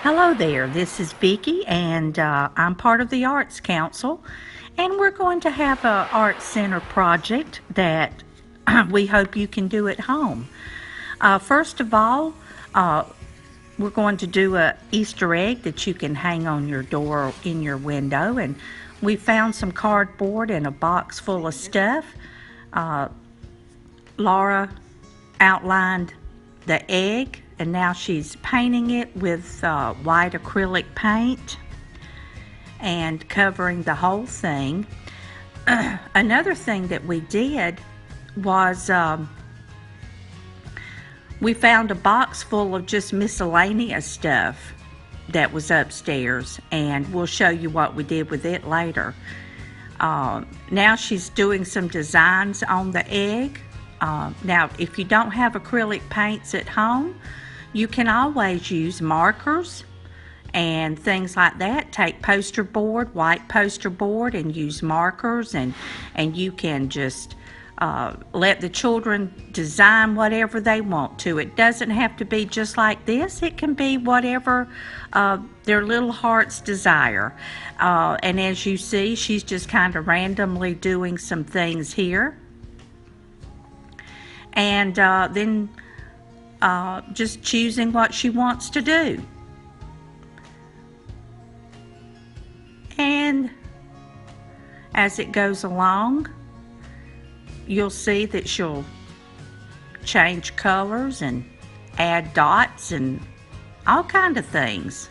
Hello there, this is Vicki, and I'm part of the Arts Council, and we're going to have a Art Center project that we hope you can do at home. First of all, uh, we're going to do a Easter egg that you can hang on your door or in your window, and we found some cardboard and a box full of stuff. Uh, Laura outlined the egg, and now she's painting it with white acrylic paint and covering the whole thing. Another thing that we did was we found a box full of just miscellaneous stuff that was upstairs, and we'll show you what we did with it later. Now she's doing some designs on the egg. Now, if you don't have acrylic paints at home, you can always use markers and things like that. Take poster board, white poster board, and use markers, and you can just let the children design whatever they want to. It doesn't have to be just like this. It can be whatever their little hearts desire. And as you see, she's just kind of randomly doing some things here. And then just choosing what she wants to do. And as it goes along, you'll see that she'll change colors and add dots and all kind of things.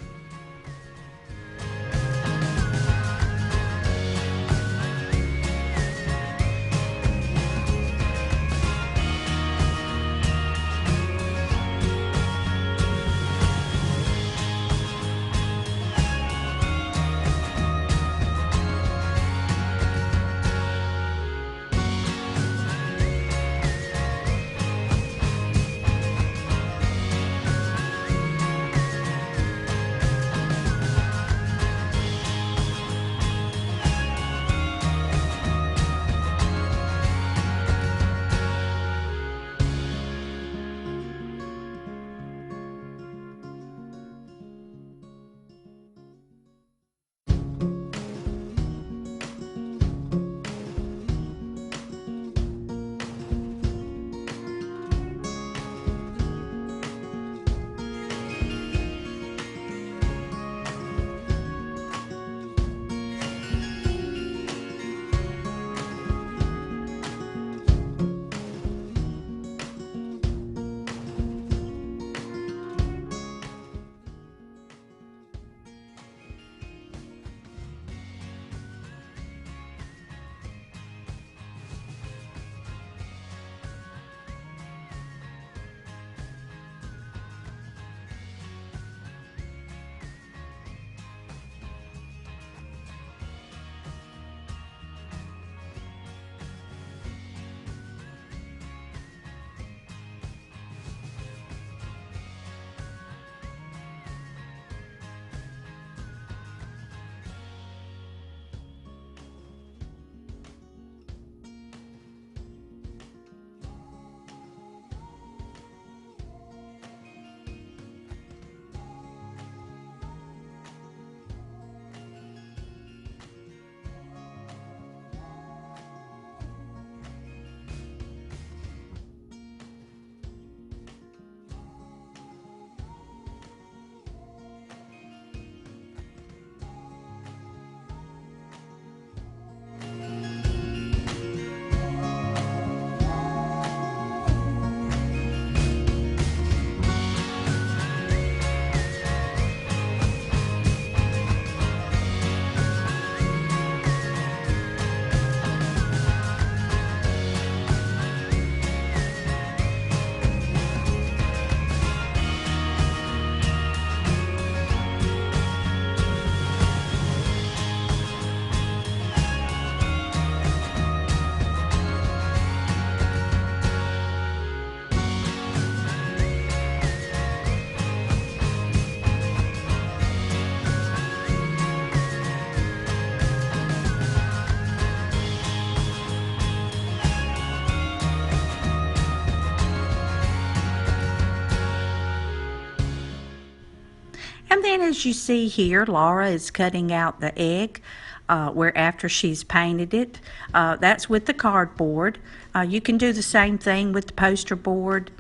And then as you see here, Laura is cutting out the egg where after she's painted it. That's with the cardboard. You can do the same thing with the poster board.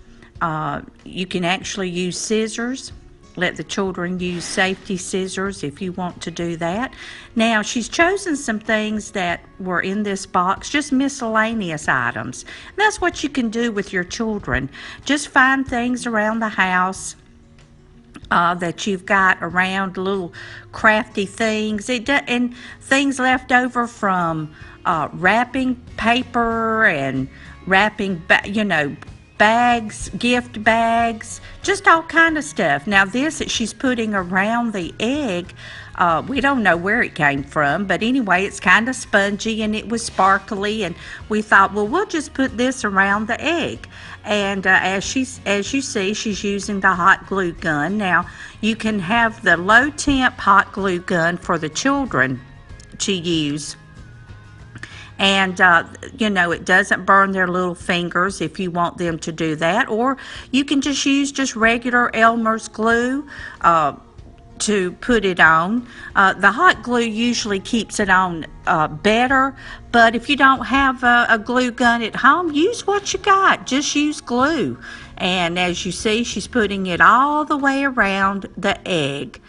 You can actually use scissors. Let the children use safety scissors if you want to do that. Now, she's chosen some things that were in this box, just miscellaneous items. And that's what you can do with your children. Just find things around the house that you've got around, little crafty things, and things left over from wrapping paper and wrapping, bags, gift bags, just all kind of stuff. Now this that she's putting around the egg, we don't know where it came from, but anyway, it's kind of spongy and it was sparkly, and we thought, well, we'll just put this around the egg. And as you see, she's using the hot glue gun. Now you can have the low temp hot glue gun for the children to use. And, it doesn't burn their little fingers if you want them to do that. Or you can just use just regular Elmer's glue to put it on. The hot glue usually keeps it on better, but if you don't have a glue gun at home, use what you got. Just use glue. And as you see, she's putting it all the way around the egg.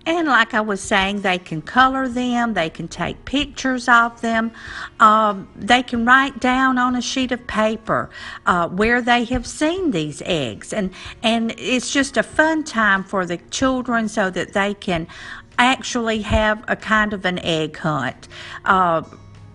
And like I was saying, they can color them, they can take pictures of them, they can write down on a sheet of paper where they have seen these eggs. And it's just a fun time for the children so that they can actually have a kind of an egg hunt.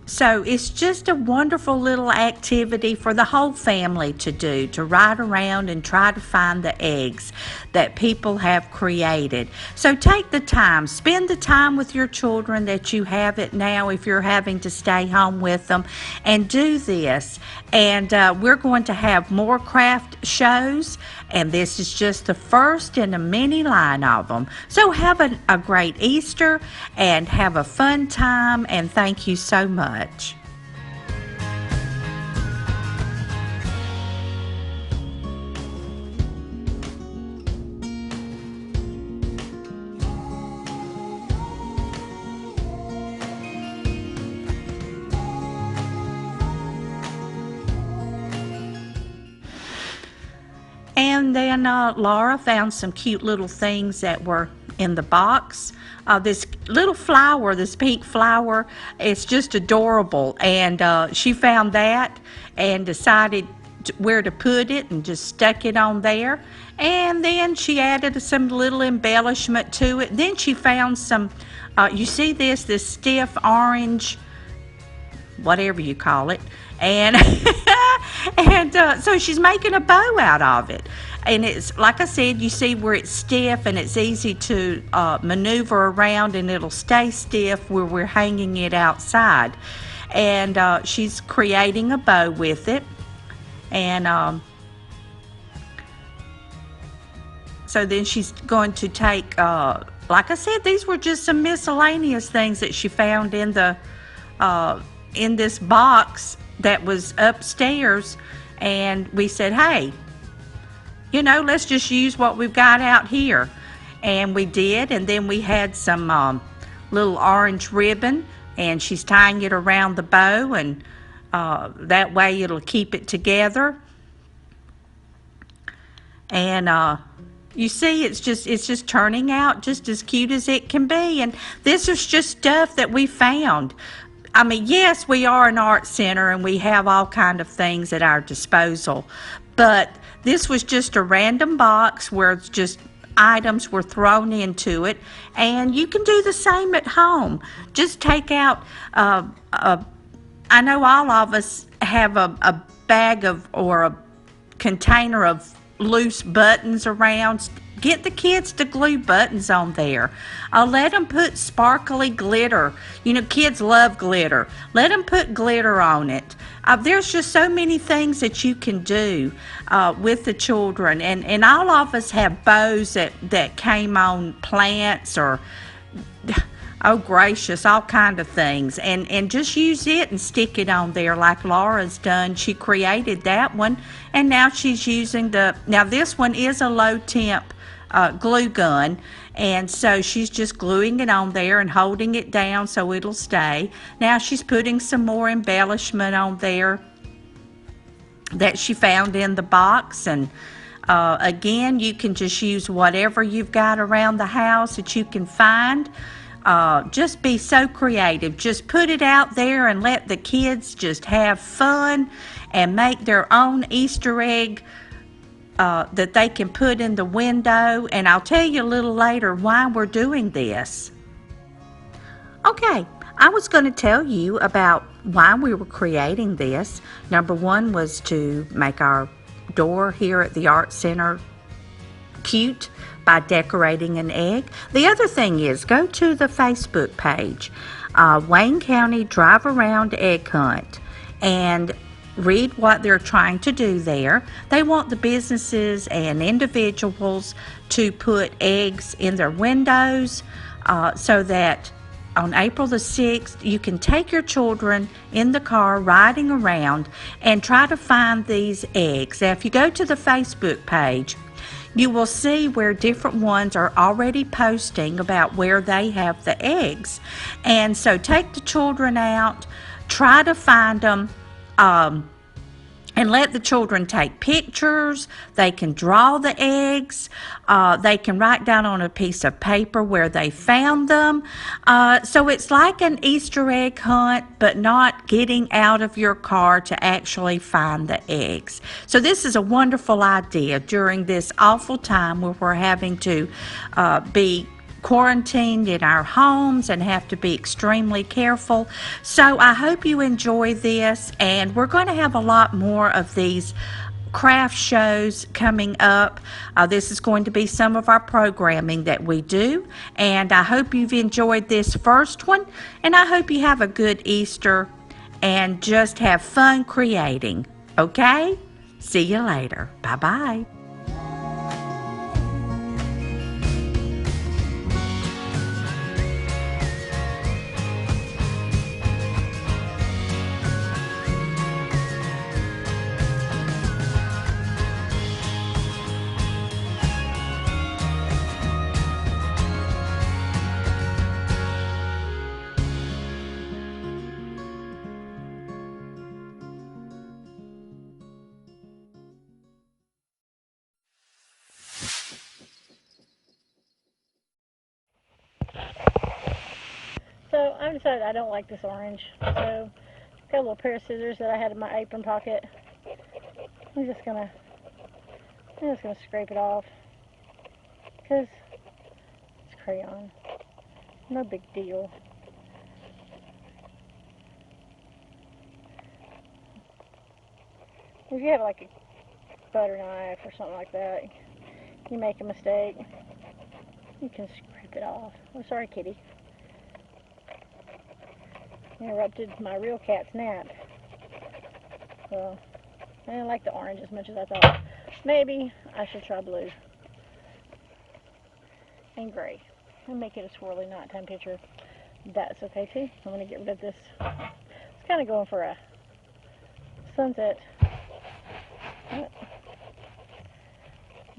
So it's just a wonderful little activity for the whole family to do, to ride around and try to find the eggs that people have created. So take the time, spend the time with your children that you have it now if you're having to stay home with them, and do this. And we're going to have more craft shows, and this is just the first in a mini line of them. So have a great Easter and have a fun time, and thank you so much. And then Laura found some cute little things that were in the box. This little flower, this pink flower, it's just adorable. And she found that and decided where to put it and just stuck it on there. And then she added some little embellishment to it. Then she found some, you see this stiff orange, whatever you call it, and so she's making a bow out of it. And it's, like I said, you see where it's stiff and it's easy to maneuver around, and it'll stay stiff where we're hanging it outside. And she's creating a bow with it. And so then she's going to take, like I said, these were just some miscellaneous things that she found in the in this box that was upstairs, and we said, hey, let's just use what we've got out here. And we did, and then we had some little orange ribbon, and she's tying it around the bow, and that way it'll keep it together. And you see, it's just turning out just as cute as it can be. And this is just stuff that we found. I mean, yes, we are an art center and we have all kind of things at our disposal, but this was just a random box where it's just items were thrown into it, and you can do the same at home. Just take out I know all of us have a bag of, or a container of loose buttons around. Get the kids to glue buttons on there. Let them put sparkly glitter. You know, kids love glitter. Let them put glitter on it. There's just so many things that you can do with the children. And all of us have bows that came on plants, or oh gracious, all kind of things, and just use it and stick it on there like Laura's done. She created that one, and now she's using now this one is a low temp glue gun, and so she's just gluing it on there and holding it down so it'll stay. Now she's putting some more embellishment on there that she found in the box, and again, you can just use whatever you've got around the house that you can find. Just be so creative. Just put it out there and let the kids just have fun and make their own Easter egg that they can put in the window. And I'll tell you a little later why we're doing this. Okay, I was going to tell you about why we were creating this. Number one was to make our door here at the Art Center cute by decorating an egg. The other thing is, go to the Facebook page, Wayne County Drive Around Egg Hunt, and read what they're trying to do there. They want the businesses and individuals to put eggs in their windows so that on April the 6th, you can take your children in the car riding around and try to find these eggs. Now, if you go to the Facebook page, you will see where different ones are already posting about where they have the eggs. And so take the children out, try to find them, and let the children take pictures. They can draw the eggs. They can write down on a piece of paper where they found them. So it's like an Easter egg hunt, but not getting out of your car to actually find the eggs. So this is a wonderful idea during this awful time where we're having to be quarantined in our homes and have to be extremely careful. So I hope you enjoy this, and we're going to have a lot more of these craft shows coming up. This is going to be some of our programming that we do, and I hope you've enjoyed this first one, and I hope you have a good Easter and just have fun creating. Okay? See you later. Bye-bye. So I've decided I don't like this orange. So I've got a little pair of scissors that I had in my apron pocket. I'm just gonna scrape it off because it's crayon. No big deal. If you have like a butter knife or something like that, you make a mistake, you can scrape it off. Oh, sorry, kitty. Interrupted my real cat's nap. So I didn't like the orange as much as I thought. Maybe I should try blue and gray and make it a swirly nighttime picture. That's okay too. I'm going to get rid of this. It's kind of going for a sunset.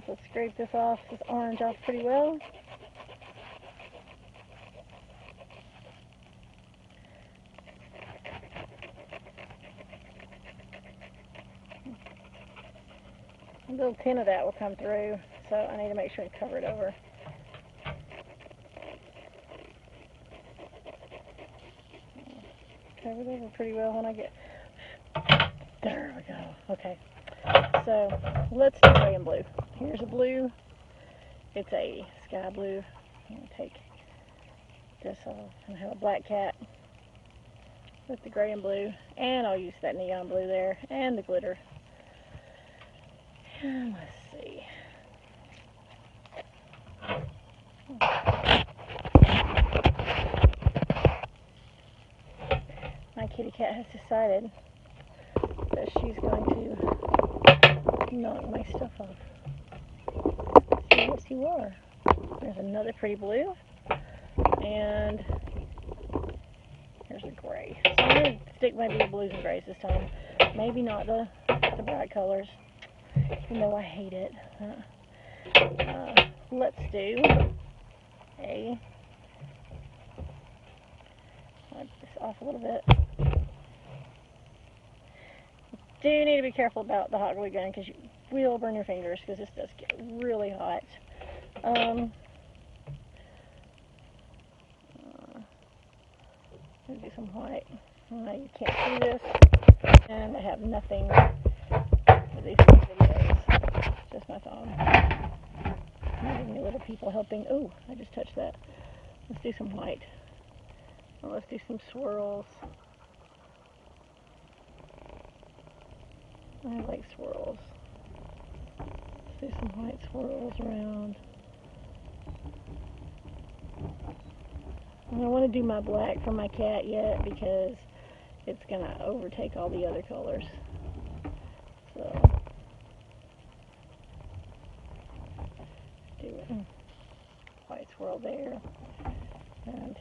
Let's scrape this orange off pretty well. a little tin of that will come through, so I need to make sure to cover it over. Cover it over pretty well when I get... There we go. Okay. So let's do gray and blue. Here's a blue. It's a sky blue. I'm going to take this off and have a black cat with the gray and blue. And I'll use that neon blue there and the glitter. And let's see. My kitty cat has decided that she's going to knock my stuff off. So yes, you are. There's another pretty blue. And here's a gray. So I'm going to stick maybe the blues and grays this time. Maybe not the bright colors, even though I hate it. Let's do a... Wipe this off a little bit. Do need to be careful about the hot glue gun because you will burn your fingers because this does get really hot. Let's do some white. You can't see this, and I have nothing for these videos. Just my thumb. Maybe me little people helping. Oh, I just touched that. Let's do some white. Well, let's do some swirls. I like swirls. Let's do some white swirls around. I don't want to do my black for my cat yet because it's going to overtake all the other colors. So, do a white swirl there. And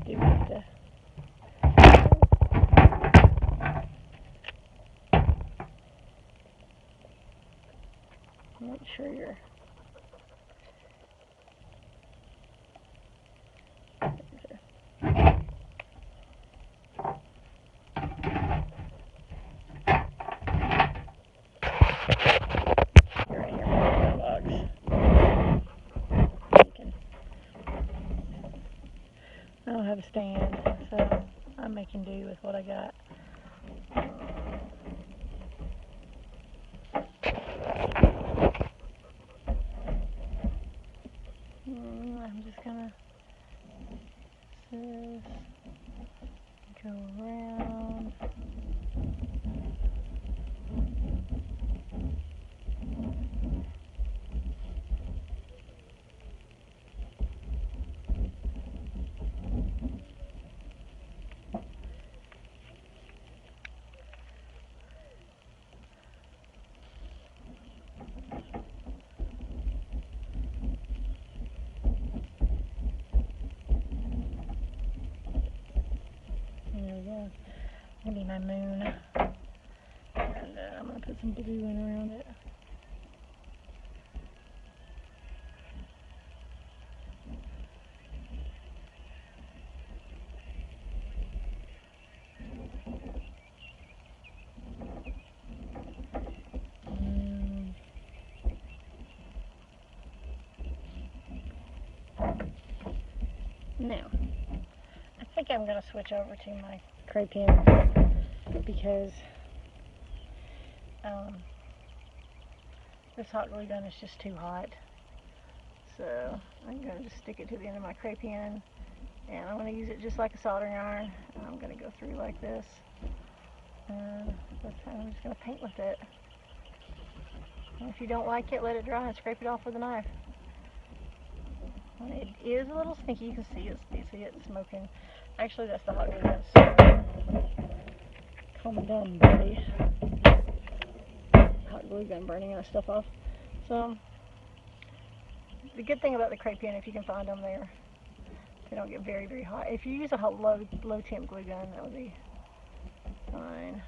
do have to make sure you're... I don't have a stand, so I'm making do with what I got. I'm just gonna go around. There we go. Maybe my moon. And I'm going to put some blue in around it. Now, I think I'm going to switch over to my crayon because this hot glue gun is just too hot. So I'm going to just stick it to the end of my crayon, and I'm going to use it just like a soldering iron. And I'm going to go through like this. And I'm just going to paint with it. And if you don't like it, let it dry and scrape it off with a knife. And it is a little stinky. You can see it. You see it smoking. Actually, that's the hot glue gun. So, calm down, buddy. Hot glue gun burning that stuff off. So the good thing about the crayon, if you can find them there, they don't get very, very hot. If you use a low temp glue gun, that would be fine.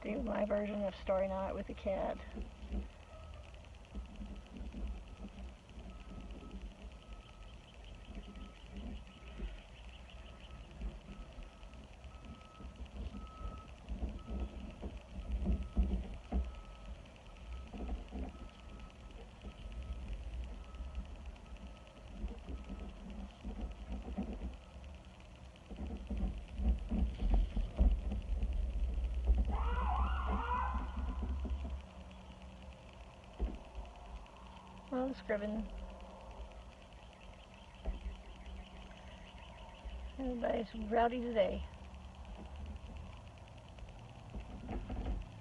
Do my version of Starry Night with the cat. Well, scribbing. Everybody's rowdy today.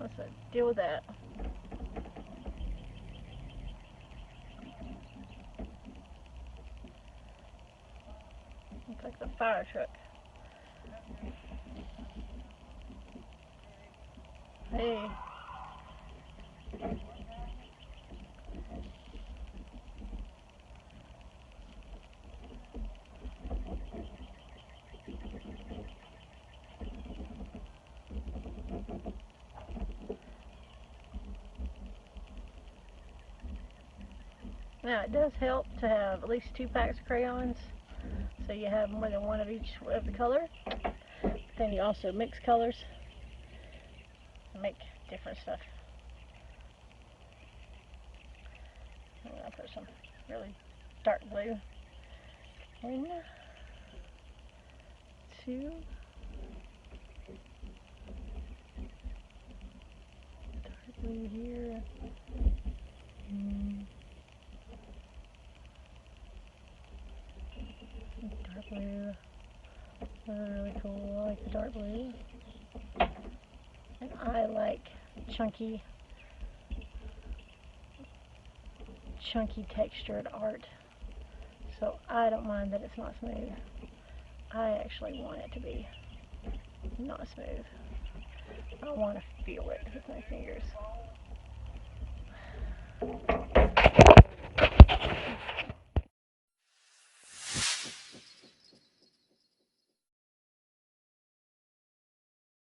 Let's deal with that. Looks like the fire truck. Hey. Now it does help to have at least 2 packs of crayons, so you have more than one of each of the color. Then you also mix colors and make different stuff. I'm gonna put some really dark blue in 2. Dark blue here. Dark blue. Really cool. I like the dark blue. And I like chunky textured art. So I don't mind that it's not smooth. I actually want it to be not smooth. I want to feel it with my fingers.